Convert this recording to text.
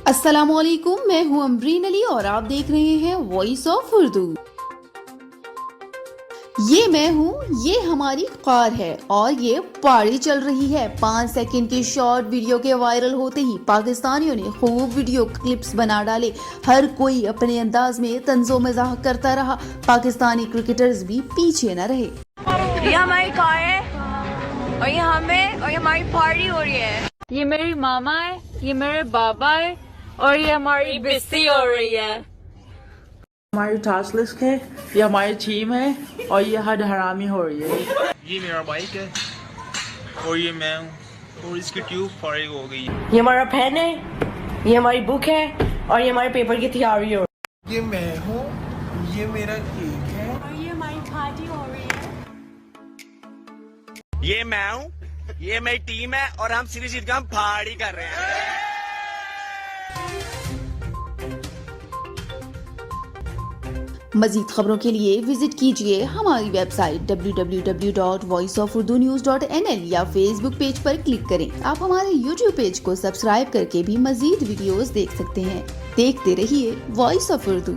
अस्सलामुअलैकुम, मैं हूँ अमरीन अली और आप देख रहे हैं वॉइस ऑफ उर्दू। ये मैं हूँ, ये हमारी कार है और ये पारी चल रही है। 5 सेकंड की शॉर्ट वीडियो के वायरल होते ही पाकिस्तानियों ने खूब वीडियो क्लिप्स बना डाले। हर कोई अपने अंदाज में तंजो मजाक करता रहा। पाकिस्तानी क्रिकेटर्स भी पीछे न रहे। ये हमारी कार है और ये हमें और ये हमारी पार्टी हो रही है। ये मेरी मामा है, ये मेरे बाबा है और ये हमारी बिस्ती हो रही है। हमारी टास्क लिस्ट है, ये हमारी टीम है और ये हद हरामी हो रही है। ये मेरा बाइक है और ये मैं हूँ और इसकी ट्यूब फारिग हो गई है। ये हमारा पेन है, ये हमारी बुक है और ये हमारे पेपर की तैयारी हो। ये मैं हूँ, ये मेरा केक है और ये हमारी पार्टी हो रही है। ये मैं हूँ, ये मेरी टीम है और हम सीरीज ईद का पार्टी कर रहे हैं। मजीद खबरों के लिए विजिट कीजिए हमारी वेबसाइट www.voiceofurdunews.nl या फेसबुक पेज पर क्लिक करें। आप हमारे यूट्यूब पेज को सब्सक्राइब करके भी मजीद वीडियोस देख सकते हैं। देखते रहिए वॉइस ऑफ उर्दू।